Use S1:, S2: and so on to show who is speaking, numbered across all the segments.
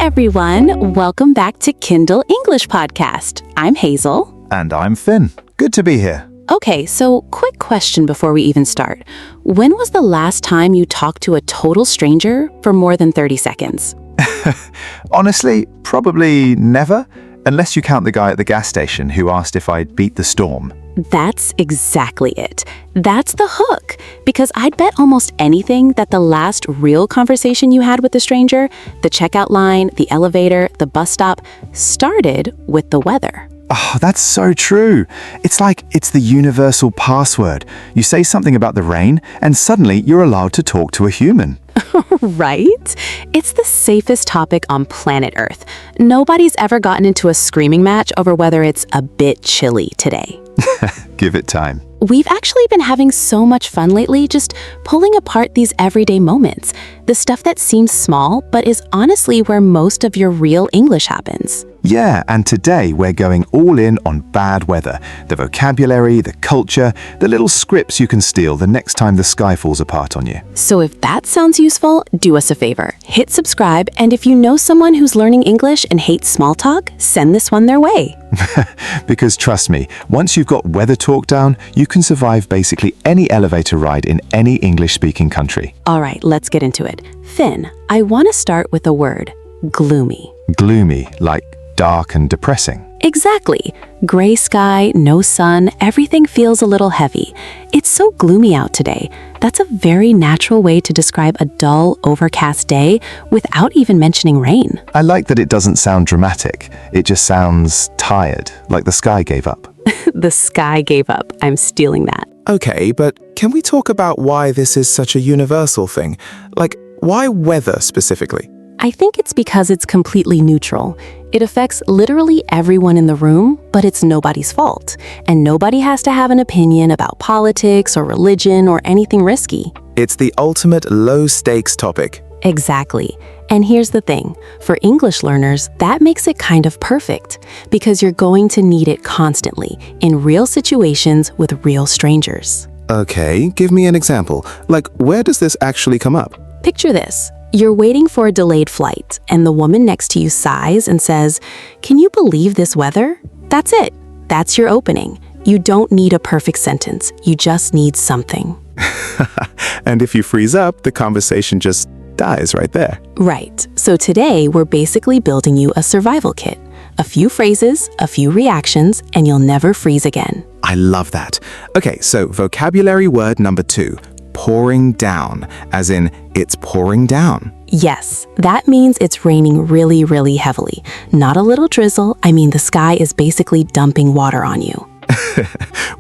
S1: everyone. Welcome back to Kindle English Podcast. I'm Hazel.
S2: And I'm Finn. Good to be here.
S1: Okay, so quick question before we even start. When was the last time you talked to a total stranger for more than 30 seconds?
S2: Honestly, probably never, unless you count the guy at the gas station who asked if I'd beat the storm.
S1: That's exactly it. That's the hook. Because I'd bet almost anything that the last real conversation you had with the stranger, the checkout line, the elevator, the bus stop, started with the weather.
S2: Oh, that's so true. It's like it's the universal password. You say something about the rain, and suddenly you're allowed to talk to a human.
S1: Right? It's the safest topic on planet Earth. Nobody's ever gotten into a screaming match over whether it's a bit chilly today.
S2: Give it time.
S1: We've actually been having so much fun lately just pulling apart these everyday moments, the stuff that seems small but is honestly where most of your real English happens.
S2: Yeah, and today we're going all in on bad weather. The vocabulary, the culture, the little scripts you can steal the next time the sky falls apart on you.
S1: So if that sounds useful, do us a favor. Hit subscribe, and if you know someone who's learning English and hates small talk, send this one their way.
S2: Because trust me, once you've got weather talk down, you can survive basically any elevator ride in any English-speaking country.
S1: All right, let's get into it. Finn, I want to start with the word gloomy.
S2: Gloomy, like dark and depressing.
S1: Exactly. Gray sky, no sun, everything feels a little heavy. It's so gloomy out today. That's a very natural way to describe a dull, overcast day without even mentioning rain.
S2: I like that it doesn't sound dramatic. It just sounds tired, like the sky gave up.
S1: The sky gave up. I'm stealing that.
S3: Okay, but can we talk about why this is such a universal thing? Like, why weather specifically?
S1: I think it's because it's completely neutral. It affects literally everyone in the room, but it's nobody's fault. And nobody has to have an opinion about politics or religion or anything risky.
S3: It's the ultimate low-stakes topic.
S1: Exactly. And here's the thing. For English learners, that makes it kind of perfect because you're going to need it constantly in real situations with real strangers.
S3: Okay, give me an example. Like, where does this actually come up?
S1: Picture this. You're waiting for a delayed flight, and the woman next to you sighs and says, "Can you believe this weather?" That's it. That's your opening. You don't need a perfect sentence. You just need something.
S3: And if you freeze up, the conversation just dies right there.
S1: Right. So today, we're basically building you a survival kit. A few phrases, a few reactions, and you'll never freeze again.
S3: I love that. Okay, so vocabulary word number 2. Pouring down, as in it's pouring down.
S1: Yes, that means it's raining really, really heavily. Not a little drizzle. I mean, the sky is basically dumping water on you.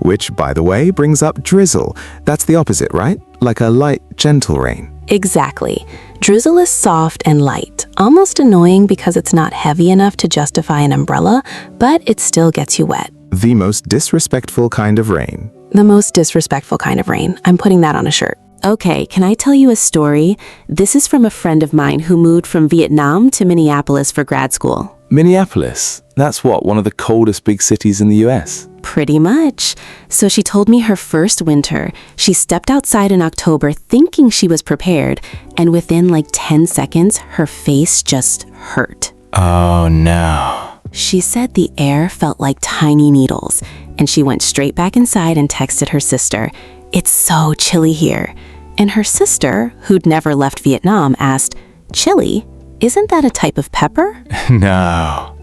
S3: Which, by the way, brings up drizzle. That's the opposite, right? Like a light, gentle rain.
S1: Exactly. Drizzle is soft and light, almost annoying because it's not heavy enough to justify an umbrella, but it still gets you wet.
S3: The most disrespectful kind of rain.
S1: The most disrespectful kind of rain. I'm putting that on a shirt. Okay, can I tell you a story? This is from a friend of mine who moved from Vietnam to Minneapolis for grad school.
S4: Minneapolis? That's what, one of the coldest big cities in the US?
S1: Pretty much. So she told me her first winter, she stepped outside in October thinking she was prepared, and within like 10 seconds, her face just hurt.
S4: Oh no.
S1: She said the air felt like tiny needles, and she went straight back inside and texted her sister, "It's so chilly here." And her sister, who'd never left Vietnam, asked, "Chili? Isn't that a type of pepper?"
S4: No.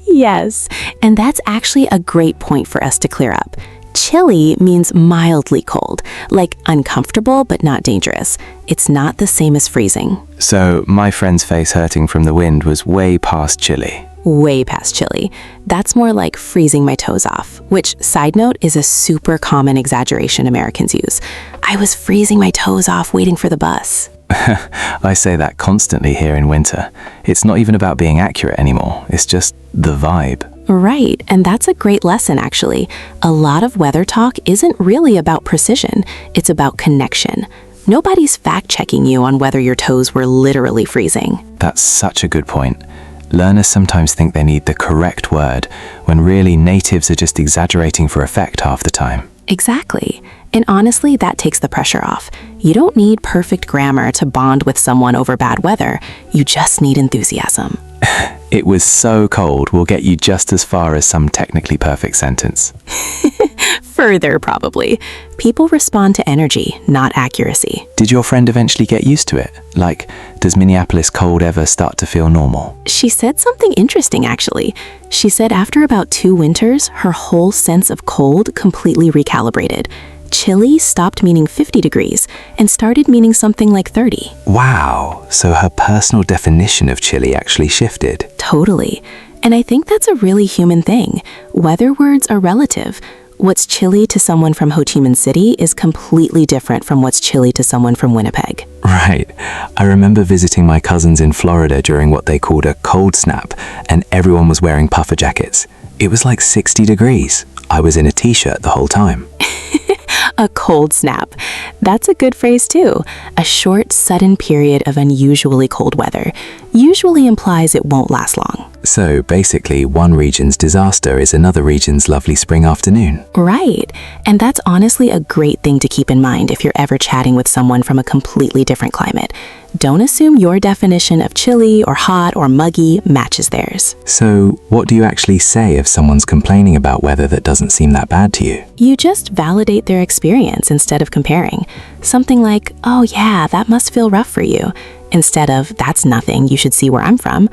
S1: Yes, and that's actually a great point for us to clear up. Chilly means mildly cold, like uncomfortable but not dangerous. It's not the same as freezing.
S4: So my friend's face hurting from the wind was way past chilly.
S1: Way past chilly. That's more like freezing my toes off, which, side note, is a super common exaggeration Americans use. I was freezing my toes off waiting for the bus.
S4: I say that constantly here in winter. It's not even about being accurate anymore. It's just the vibe.
S1: Right, and that's a great lesson, actually. A lot of weather talk isn't really about precision. It's about connection. Nobody's fact-checking you on whether your toes were literally freezing.
S4: That's such a good point. Learners sometimes think they need the correct word, when really natives are just exaggerating for effect half the time.
S1: Exactly. And honestly, that takes the pressure off. You don't need perfect grammar to bond with someone over bad weather. You just need enthusiasm.
S4: It was so cold will get you just as far as some technically perfect sentence.
S1: Further, probably. People respond to energy, not accuracy.
S4: Did your friend eventually get used to it? Like, does Minneapolis cold ever start to feel normal?
S1: She said something interesting, actually. She said after about 2 winters, her whole sense of cold completely recalibrated. Chilly stopped meaning 50 degrees and started meaning something like 30.
S4: Wow, so her personal definition of chilly actually shifted.
S1: Totally. And I think that's a really human thing. Weather words are relative. What's chilly to someone from Ho Chi Minh City is completely different from what's chilly to someone from Winnipeg.
S4: Right. I remember visiting my cousins in Florida during what they called a cold snap, and everyone was wearing puffer jackets. It was like 60 degrees. I was in a t-shirt the whole time.
S1: A cold snap. That's a good phrase too. A short, sudden period of unusually cold weather usually implies it won't last long.
S4: So basically, one region's disaster is another region's lovely spring afternoon.
S1: Right. And that's honestly a great thing to keep in mind if you're ever chatting with someone from a completely different climate. Don't assume your definition of chilly or hot or muggy matches theirs.
S4: So what do you actually say if someone's complaining about weather that doesn't seem that bad to you?
S1: You just validate their experience instead of comparing. Something like, oh yeah, that must feel rough for you, instead of, that's nothing, you should see where I'm from.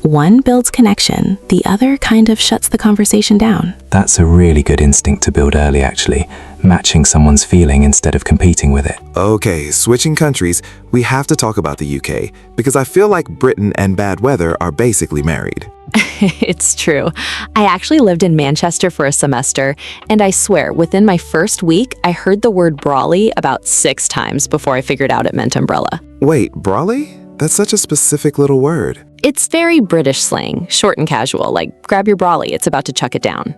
S1: One builds connection, the other kind of shuts the conversation down.
S4: That's a really good instinct to build early, actually. Matching someone's feeling instead of competing with it.
S3: Okay, switching countries, we have to talk about the UK, because I feel like Britain and bad weather are basically married.
S5: It's true. I actually lived in Manchester for a semester, and I swear, within my first week, I heard the word brolly about 6 times before I figured out it meant umbrella.
S3: Wait, brolly? That's such a specific little word.
S5: It's very British slang, short and casual, like grab your brolly, it's about to chuck it down.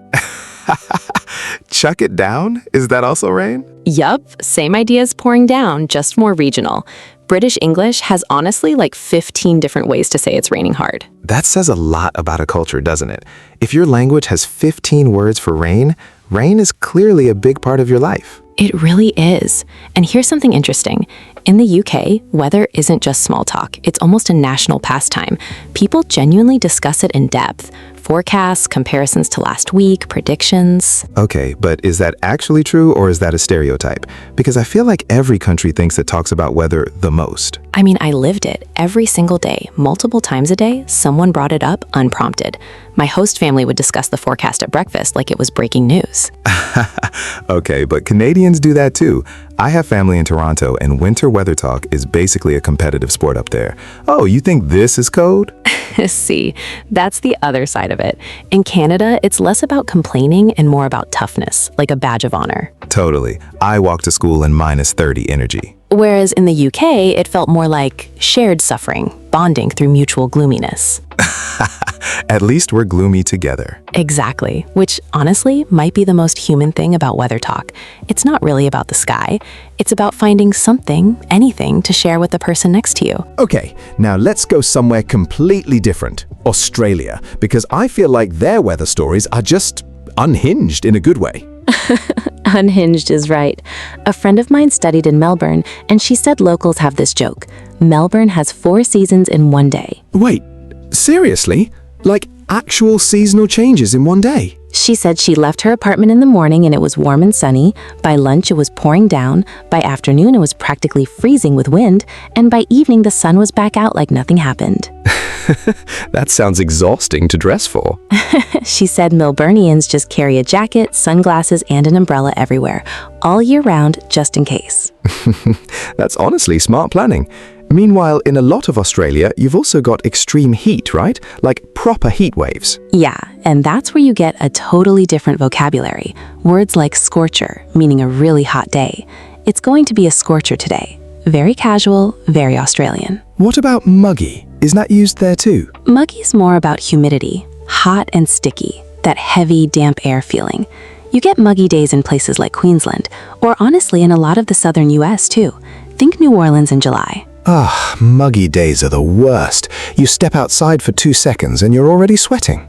S3: Chuck it down? Is that also rain?
S5: Yup, same idea as pouring down, just more regional. British English has honestly like 15 different ways to say it's raining hard.
S3: That says a lot about a culture, doesn't it? If your language has 15 words for rain, rain is clearly a big part of your life.
S1: It really is. And here's something interesting. In the UK, weather isn't just small talk. It's almost a national pastime. People genuinely discuss it in depth. Forecasts, comparisons to last week, predictions.
S3: Okay, but is that actually true or is that a stereotype? Because I feel like every country thinks it talks about weather the most.
S1: I mean, I lived it every single day, multiple times a day. Someone brought it up unprompted. My host family would discuss the forecast at breakfast like it was breaking news.
S3: Okay, but Canadians do that too. I have family in Toronto and winter weather talk is basically a competitive sport up there. Oh, you think this is cold?
S1: See, that's the other side of it. In Canada, it's less about complaining and more about toughness, like a badge of honor.
S3: Totally. I walk to school in -30 energy.
S1: Whereas in the UK, it felt more like shared suffering, bonding through mutual gloominess.
S3: At least we're gloomy together.
S1: Exactly, which honestly might be the most human thing about weather talk. It's not really about the sky. It's about finding something, anything, to share with the person next to you.
S6: Okay, now let's go somewhere completely different. Australia, because I feel like their weather stories are just unhinged in a good way.
S1: Unhinged is right. A friend of mine studied in Melbourne, and she said locals have this joke. Melbourne has 4 seasons in one day.
S6: Wait, seriously? Like actual seasonal changes in one day?
S1: She said she left her apartment in the morning and it was warm and sunny. By lunch, it was pouring down. By afternoon, it was practically freezing with wind. And by evening, the sun was back out like nothing happened.
S6: That sounds exhausting to dress for.
S1: She said Melburnians just carry a jacket, sunglasses, and an umbrella everywhere, all year round, just in case.
S6: That's honestly smart planning. Meanwhile, in a lot of Australia, you've also got extreme heat, right? Like proper heat waves.
S1: Yeah, and that's where you get a totally different vocabulary. Words like scorcher, meaning a really hot day. It's going to be a scorcher today. Very casual, very Australian.
S6: What about muggy? Is that used there too?
S1: Muggy's more about humidity, hot and sticky, that heavy, damp air feeling. You get muggy days in places like Queensland, or honestly in a lot of the southern US too. Think New Orleans in July.
S6: Ah, muggy days are the worst. You step outside for 2 seconds and you're already sweating.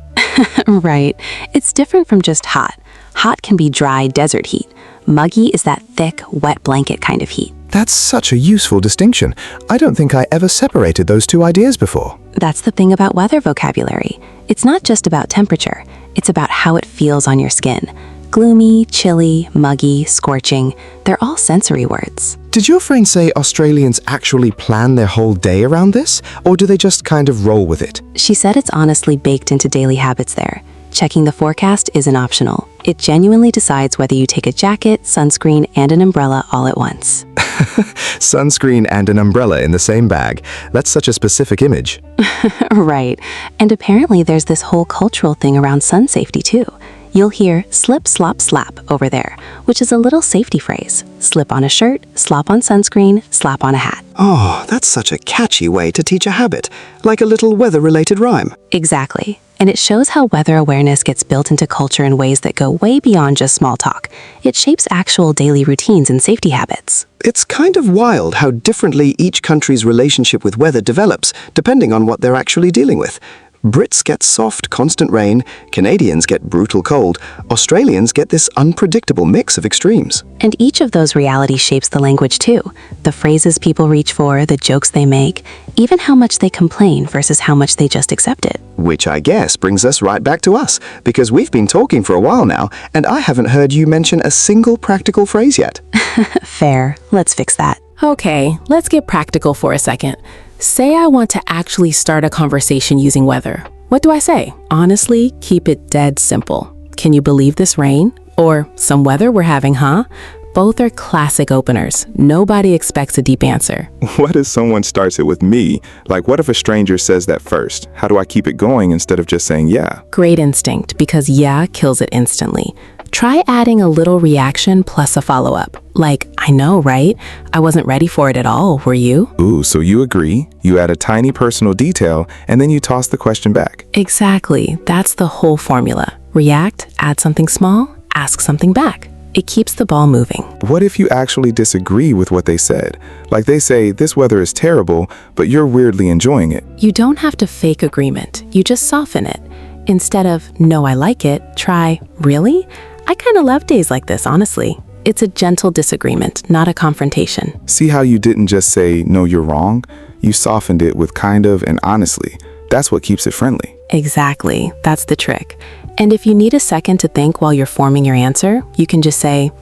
S1: Right. It's different from just hot. Hot can be dry desert heat. Muggy is that thick, wet blanket kind of heat.
S3: That's such a useful distinction. I don't think I ever separated those two ideas before.
S1: That's the thing about weather vocabulary. It's not just about temperature. It's about how it feels on your skin. Gloomy, chilly, muggy, scorching, they're all sensory words.
S3: Did your friend say Australians actually plan their whole day around this, or do they just kind of roll with it?
S1: She said it's honestly baked into daily habits there. Checking the forecast isn't optional. It genuinely decides whether you take a jacket, sunscreen, and an umbrella all at once.
S3: Sunscreen and an umbrella in the same bag. That's such a specific image.
S1: Right. And apparently there's this whole cultural thing around sun safety too. You'll hear slip, slop, slap over there, which is a little safety phrase. Slip on a shirt, slop on sunscreen, slap on a hat.
S7: Oh, that's such a catchy way to teach a habit, like a little weather-related rhyme.
S1: Exactly. And it shows how weather awareness gets built into culture in ways that go way beyond just small talk. It shapes actual daily routines and safety habits.
S7: It's kind of wild how differently each country's relationship with weather develops, depending on what they're actually dealing with. Brits get soft, constant rain, Canadians get brutal cold, Australians get this unpredictable mix of extremes.
S1: And each of those realities shapes the language too. The phrases people reach for, the jokes they make, even how much they complain versus how much they just accept it.
S7: Which I guess brings us right back to us, because we've been talking for a while now, and I haven't heard you mention a single practical phrase yet.
S1: Fair. Let's fix that.
S8: Okay, let's get practical for a second. Say I want to actually start a conversation using weather. What do I say? Honestly, keep it dead simple. Can you believe this rain? Or some weather we're having, huh? Both are classic openers. Nobody expects a deep answer.
S3: What if someone starts it with me? Like, what if a stranger says that first? How do I keep it going instead of just saying yeah?
S8: Great instinct, because yeah kills it instantly. Try adding a little reaction plus a follow-up. Like, I know, right? I wasn't ready for it at all, were you?
S3: Ooh, so you agree, you add a tiny personal detail, and then you toss the question back.
S8: Exactly. That's the whole formula. React, add something small, ask something back. It keeps the ball moving.
S3: What if you actually disagree with what they said? Like they say, this weather is terrible, but you're weirdly enjoying it.
S8: You don't have to fake agreement. You just soften it. Instead of, no, I like it, try, really? I kind of love days like this, honestly. It's a gentle disagreement, not a confrontation.
S3: See how you didn't just say, no, you're wrong? You softened it with kind of and honestly. That's what keeps it friendly.
S8: Exactly. That's the trick. And if you need a second to think while you're forming your answer, you can just say,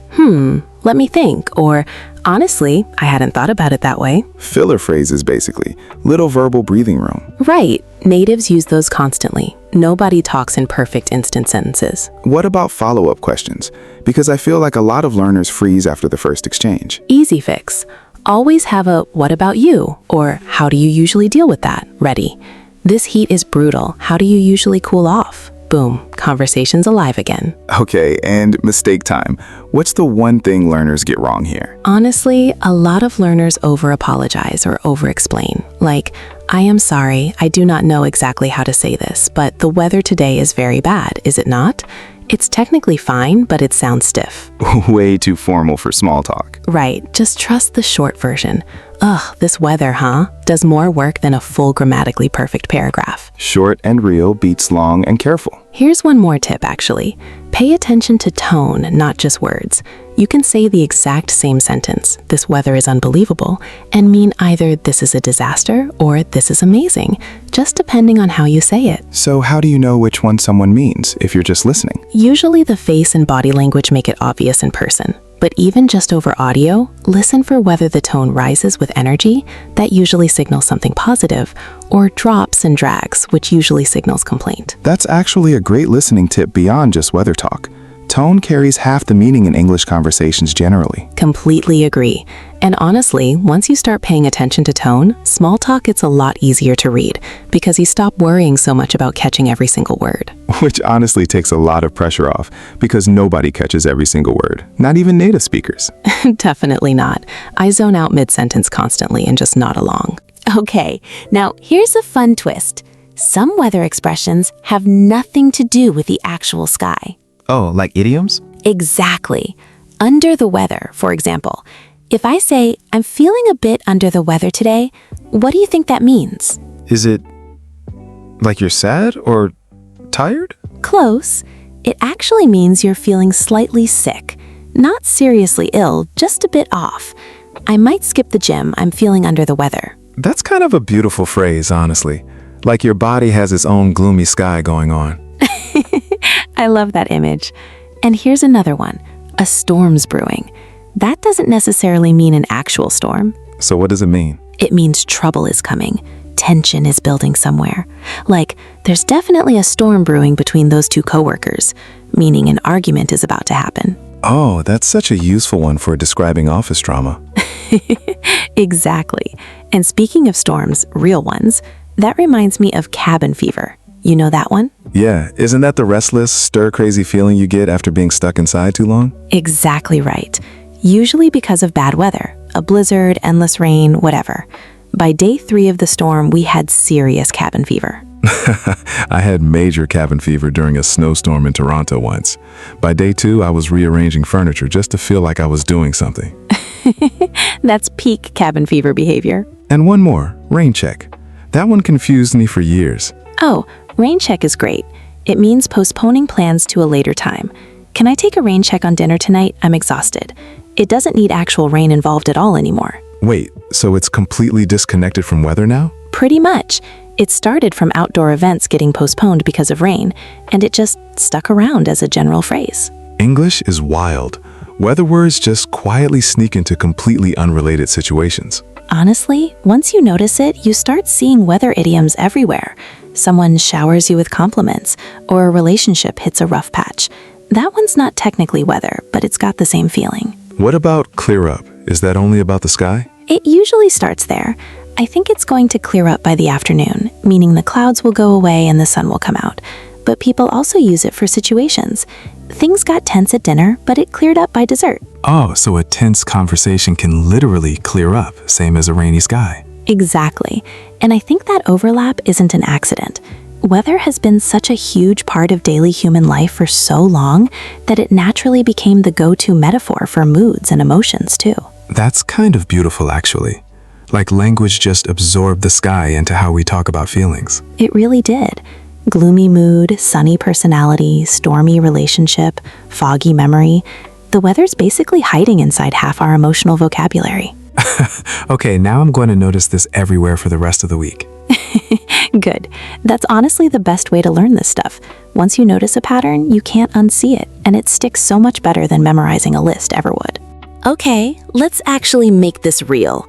S8: let me think, or honestly, I hadn't thought about it that way.
S3: Filler phrases, basically. Little verbal breathing room.
S8: Right. Natives use those constantly. Nobody talks in perfect instant sentences.
S3: What about follow-up questions? Because I feel like a lot of learners freeze after the first exchange.
S8: Easy fix. Always have a what about you? Or how do you usually deal with that? Ready. This heat is brutal. How do you usually cool off? Boom, conversation's alive again.
S3: Okay, and mistake time. What's the one thing learners get wrong here?
S8: Honestly, a lot of learners over-apologize or over-explain. Like, I am sorry, I do not know exactly how to say this, but the weather today is very bad, is it not? It's technically fine, but it sounds stiff.
S3: Way too formal for small talk.
S8: Right, just trust the short version. Ugh, this weather, huh? Does more work than a full grammatically perfect paragraph.
S3: Short and real beats long and careful.
S8: Here's one more tip, actually. Pay attention to tone, not just words. You can say the exact same sentence, this weather is unbelievable, and mean either this is a disaster or this is amazing, just depending on how you say it.
S3: So how do you know which one someone means if you're just listening?
S8: Usually the face and body language make it obvious in person. But even just over audio, listen for whether the tone rises with energy, that usually signals something positive, or drops and drags, which usually signals complaint.
S3: That's actually a great listening tip beyond just weather talk. Tone carries half the meaning in English conversations generally.
S8: Completely agree. And honestly, once you start paying attention to tone, small talk gets a lot easier to read because you stop worrying so much about catching every single word.
S3: Which honestly takes a lot of pressure off because nobody catches every single word, not even native speakers.
S8: Definitely not. I zone out mid-sentence constantly and just nod along.
S9: Okay, now here's a fun twist. Some weather expressions have nothing to do with the actual sky.
S10: Oh, like idioms?
S9: Exactly. Under the weather, for example. If I say, I'm feeling a bit under the weather today, what do you think that means?
S3: Is it like you're sad or tired?
S9: Close. It actually means you're feeling slightly sick. Not seriously ill, just a bit off. I might skip the gym, I'm feeling under the weather.
S3: That's kind of a beautiful phrase, honestly. Like your body has its own gloomy sky going on.
S9: I love that image. And here's another one. A storm's brewing. That doesn't necessarily mean an actual storm.
S3: So what does it mean?
S9: It means trouble is coming. Tension is building somewhere. Like, there's definitely a storm brewing between those two coworkers, meaning an argument is about to happen.
S3: Oh, that's such a useful one for describing office drama.
S9: Exactly. And speaking of storms, real ones, that reminds me of cabin fever. You know that one?
S3: Yeah, isn't that the restless, stir-crazy feeling you get after being stuck inside too long?
S9: Exactly right. Usually because of bad weather, a blizzard, endless rain, whatever. By day 3 of the storm, we had serious cabin fever.
S3: I had major cabin fever during a snowstorm in Toronto once. By day 2, I was rearranging furniture just to feel like I was doing something.
S9: That's peak cabin fever behavior.
S3: And one more, rain check. That one confused me for years.
S9: Oh, rain check is great. It means postponing plans to a later time. Can I take a rain check on dinner tonight? I'm exhausted. It doesn't need actual rain involved at all anymore.
S3: Wait, so it's completely disconnected from weather now?
S9: Pretty much. It started from outdoor events getting postponed because of rain, and it just stuck around as a general phrase.
S3: English is wild. Weather words just quietly sneak into completely unrelated situations.
S9: Honestly, once you notice it, you start seeing weather idioms everywhere. Someone showers you with compliments, or a relationship hits a rough patch. That one's not technically weather, but it's got the same feeling.
S3: What about clear up? Is that only about the sky?
S9: It usually starts there. I think it's going to clear up by the afternoon, meaning the clouds will go away and the sun will come out. But people also use it for situations. Things got tense at dinner, but it cleared up by dessert.
S3: Oh, so a tense conversation can literally clear up, same as a rainy sky.
S9: Exactly. And I think that overlap isn't an accident. Weather has been such a huge part of daily human life for so long that it naturally became the go-to metaphor for moods and emotions too.
S3: That's kind of beautiful, actually. Like language just absorbed the sky into how we talk about feelings.
S9: It really did. Gloomy mood, sunny personality, stormy relationship, foggy memory. The weather's basically hiding inside half our emotional vocabulary.
S3: Okay, now I'm going to notice this everywhere for the rest of the week.
S9: Good. That's honestly the best way to learn this stuff. Once you notice a pattern, you can't unsee it, and it sticks so much better than memorizing a list ever would.
S1: Okay, let's actually make this real.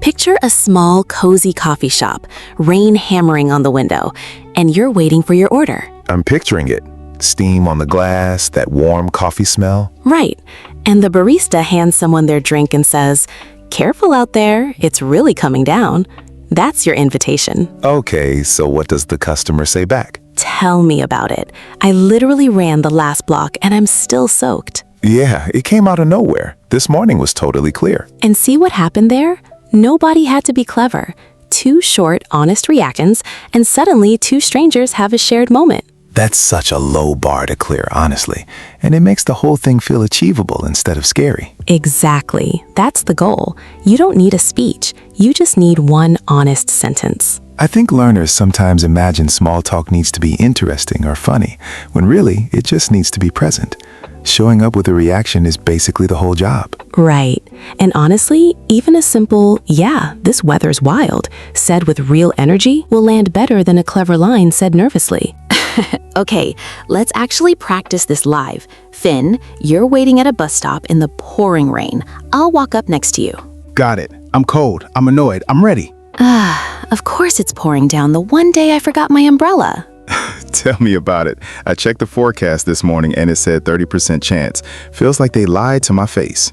S1: Picture a small, cozy coffee shop, rain hammering on the window, and you're waiting for your order.
S2: I'm picturing it. Steam on the glass, that warm coffee smell.
S1: Right. And the barista hands someone their drink and says, "Careful out there, it's really coming down." That's your invitation.
S2: Okay, so what does the customer say back?
S1: Tell me about it. I literally ran the last block and I'm still soaked.
S2: Yeah, it came out of nowhere. This morning was totally clear.
S1: And see what happened there? Nobody had to be clever. 2 short, honest reactions, and suddenly 2 strangers have a shared moment.
S2: That's such a low bar to clear, honestly. And it makes the whole thing feel achievable instead of scary.
S1: Exactly. That's the goal. You don't need a speech. You just need one honest sentence.
S2: I think learners sometimes imagine small talk needs to be interesting or funny, when really it just needs to be present. Showing up with a reaction is basically the whole job.
S1: Right. And honestly, even a simple, "Yeah, this weather's wild," said with real energy will land better than a clever line said nervously. Okay, let's actually practice this live. Finn, you're waiting at a bus stop in the pouring rain. I'll walk up next to you.
S10: Got it. I'm cold. I'm annoyed. I'm ready.
S1: Of course it's pouring down the one day I forgot my umbrella.
S3: Tell me about it. I checked the forecast this morning and it said 30% chance. Feels like they lied to my face.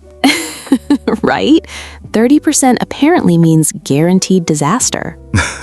S1: Right? 30% apparently means guaranteed disaster.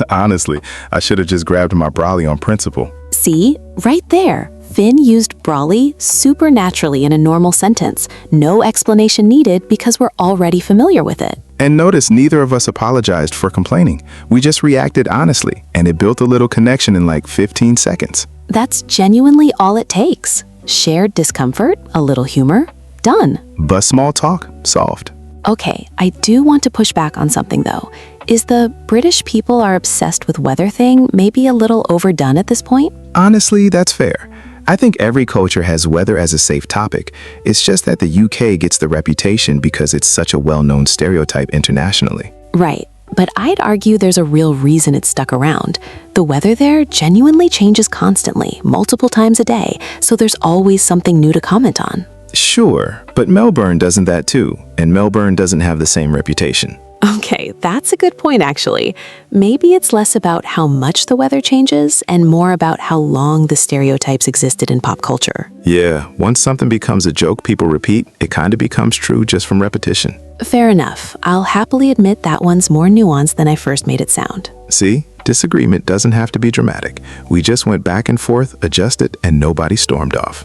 S3: Honestly, I should have just grabbed my brolly on principle.
S1: See? Right there. Finn used brawly supernaturally in a normal sentence. No explanation needed because we're already familiar with it.
S3: And notice neither of us apologized for complaining. We just reacted honestly, and it built a little connection in like 15 seconds.
S1: That's genuinely all it takes. Shared discomfort, a little humor, done.
S3: But small talk, solved.
S1: Okay, I do want to push back on something though. Is the British people are obsessed with weather thing maybe a little overdone at this point?
S3: Honestly, that's fair. I think every culture has weather as a safe topic. It's just that the UK gets the reputation because it's such a well-known stereotype internationally.
S1: Right. But I'd argue there's a real reason it's stuck around. The weather there genuinely changes constantly, multiple times a day, so there's always something new to comment on.
S3: Sure, but Melbourne doesn't that too, and Melbourne doesn't have the same reputation.
S1: Okay, that's a good point actually. Maybe it's less about how much the weather changes and more about how long the stereotypes existed in pop culture.
S3: Yeah, once something becomes a joke people repeat, it kind of becomes true just from repetition.
S1: Fair enough. I'll happily admit that one's more nuanced than I first made it sound.
S3: See, disagreement doesn't have to be dramatic. We just went back and forth, adjusted, and nobody stormed off.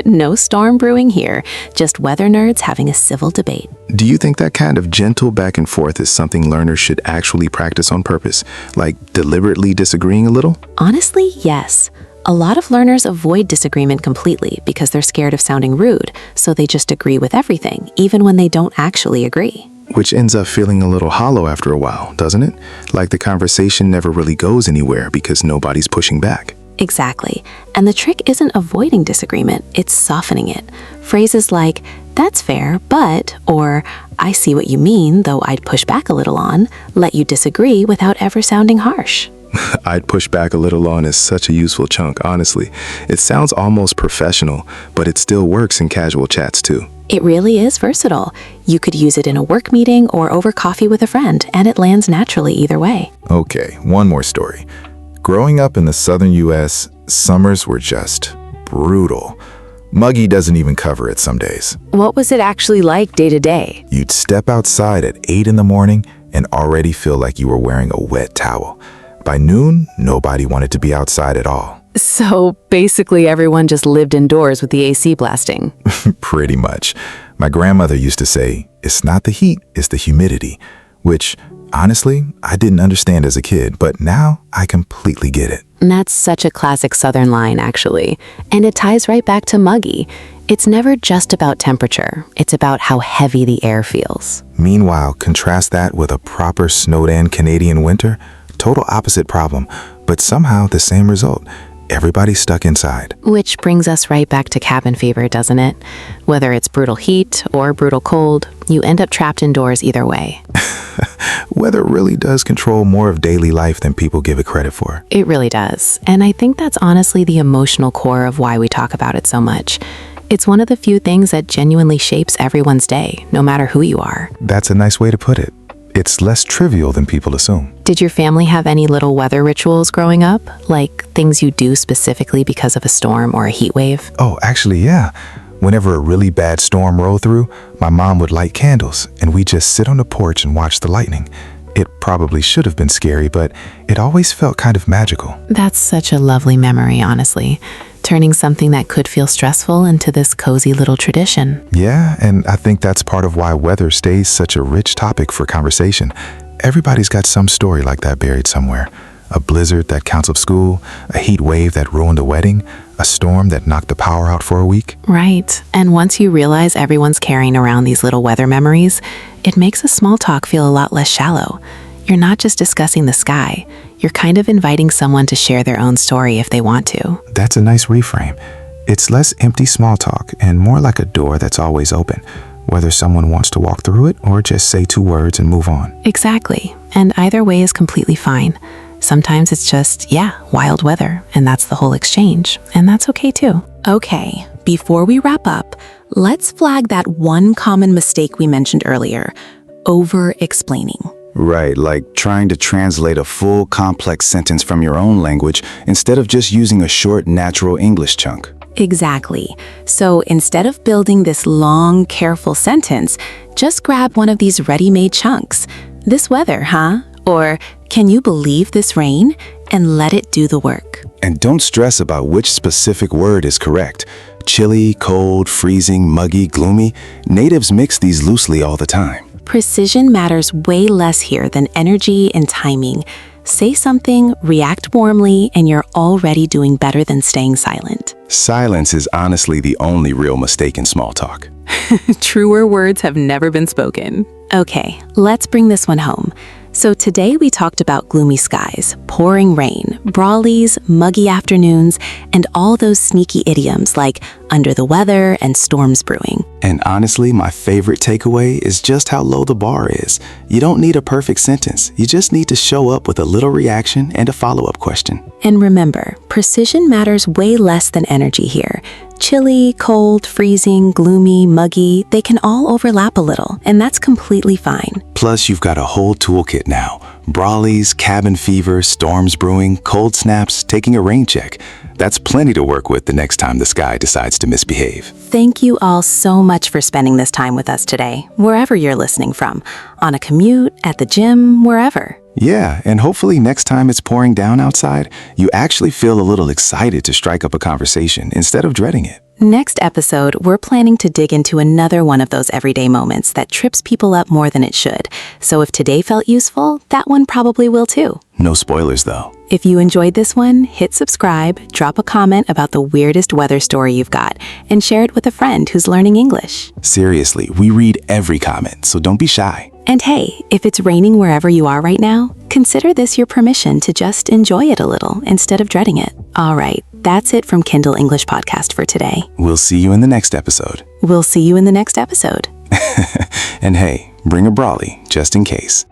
S1: No storm brewing here, just weather nerds having a civil debate.
S3: Do you think that kind of gentle back and forth is something learners should actually practice on purpose, like deliberately disagreeing a little?
S1: Honestly, yes. A lot of learners avoid disagreement completely because they're scared of sounding rude, so they just agree with everything, even when they don't actually agree.
S3: Which ends up feeling a little hollow after a while, doesn't it? Like the conversation never really goes anywhere because nobody's pushing back.
S1: Exactly. And the trick isn't avoiding disagreement, it's softening it. Phrases like, "That's fair, but," or "I see what you mean, though I'd push back a little on," let you disagree without ever sounding harsh.
S3: I'd push back a little on is such a useful chunk, honestly. It sounds almost professional, but it still works in casual chats too.
S1: It really is versatile. You could use it in a work meeting or over coffee with a friend, and it lands naturally either way.
S2: Okay, one more story. Growing up in the southern US, summers were just brutal. Muggy doesn't even cover it some days.
S8: What was it actually like day to day?
S2: You'd step outside at 8 in the morning and already feel like you were wearing a wet towel. By noon, nobody wanted to be outside at all.
S8: So basically everyone just lived indoors with the AC blasting.
S2: Pretty much. My grandmother used to say, "It's not the heat, it's the humidity," which, honestly, I didn't understand as a kid, but now I completely get it.
S1: And that's such a classic Southern line, actually. And it ties right back to Muggy. It's never just about temperature. It's about how heavy the air feels.
S2: Meanwhile, contrast that with a proper snowed-in Canadian winter. Total opposite problem, but somehow the same result. Everybody's stuck inside.
S1: Which brings us right back to cabin fever, doesn't it? Whether it's brutal heat or brutal cold, you end up trapped indoors either way.
S2: Weather really does control more of daily life than people give it credit for.
S1: It really does. And I think that's honestly the emotional core of why we talk about it so much. It's one of the few things that genuinely shapes everyone's day, no matter who you are.
S2: That's a nice way to put it. It's less trivial than people assume.
S1: Did your family have any little weather rituals growing up? Like things you do specifically because of a storm or a heat wave?
S2: Oh, actually, yeah. Whenever a really bad storm rolled through, my mom would light candles, and we'd just sit on the porch and watch the lightning. It probably should have been scary, but it always felt kind of magical.
S1: That's such a lovely memory, honestly. Turning something that could feel stressful into this cozy little tradition.
S2: Yeah, and I think that's part of why weather stays such a rich topic for conversation. Everybody's got some story like that buried somewhere. A blizzard that counts of school, a heat wave that ruined a wedding, a storm that knocked the power out for a week.
S1: Right. And once you realize everyone's carrying around these little weather memories, it makes a small talk feel a lot less shallow. You're not just discussing the sky. You're kind of inviting someone to share their own story if they want to.
S2: That's a nice reframe. It's less empty small talk and more like a door that's always open, whether someone wants to walk through it or just say 2 words and move on.
S1: Exactly. And either way is completely fine. Sometimes it's just, wild weather, and that's the whole exchange. And that's okay too. Okay, before we wrap up, let's flag that one common mistake we mentioned earlier, over-explaining.
S11: Right, like trying to translate a full complex sentence from your own language instead of just using a short natural English chunk.
S1: Exactly. So instead of building this long, careful sentence, just grab one of these ready-made chunks. "This weather, huh?" Or "Can you believe this rain?" And let it do the work.
S11: And don't stress about which specific word is correct. Chilly, cold, freezing, muggy, gloomy. Natives mix these loosely all the time.
S1: Precision matters way less here than energy and timing. Say something, react warmly, and you're already doing better than staying silent.
S11: Silence is honestly the only real mistake in small talk.
S8: Truer words have never been spoken.
S1: Okay, let's bring this one home. So today we talked about gloomy skies, pouring rain, brawlies, muggy afternoons, and all those sneaky idioms like under the weather and storms brewing.
S11: And honestly, my favorite takeaway is just how low the bar is. You don't need a perfect sentence. You just need to show up with a little reaction and a follow-up question.
S1: And remember, precision matters way less than energy here. Chilly, cold, freezing, gloomy, muggy, they can all overlap a little, and that's completely fine.
S11: Plus, you've got a whole toolkit now. Brawlies, cabin fever, storms brewing, cold snaps, taking a rain check. That's plenty to work with the next time the sky decides to misbehave.
S1: Thank you all so much for spending this time with us today, wherever you're listening from, on a commute, at the gym, wherever.
S11: Yeah, and hopefully next time it's pouring down outside, you actually feel a little excited to strike up a conversation instead of dreading it.
S1: Next episode, we're planning to dig into another one of those everyday moments that trips people up more than it should. So if today felt useful, that one probably will too.
S11: No spoilers though.
S1: If you enjoyed this one, hit subscribe, drop a comment about the weirdest weather story you've got, and share it with a friend who's learning English.
S11: Seriously, we read every comment, so don't be shy.
S1: And hey, if it's raining wherever you are right now, consider this your permission to just enjoy it a little instead of dreading it. All right, that's it from Kindle English Podcast for today.
S11: We'll see you in the next episode.
S1: We'll see you in the next episode.
S11: And hey, bring a brawly, just in case.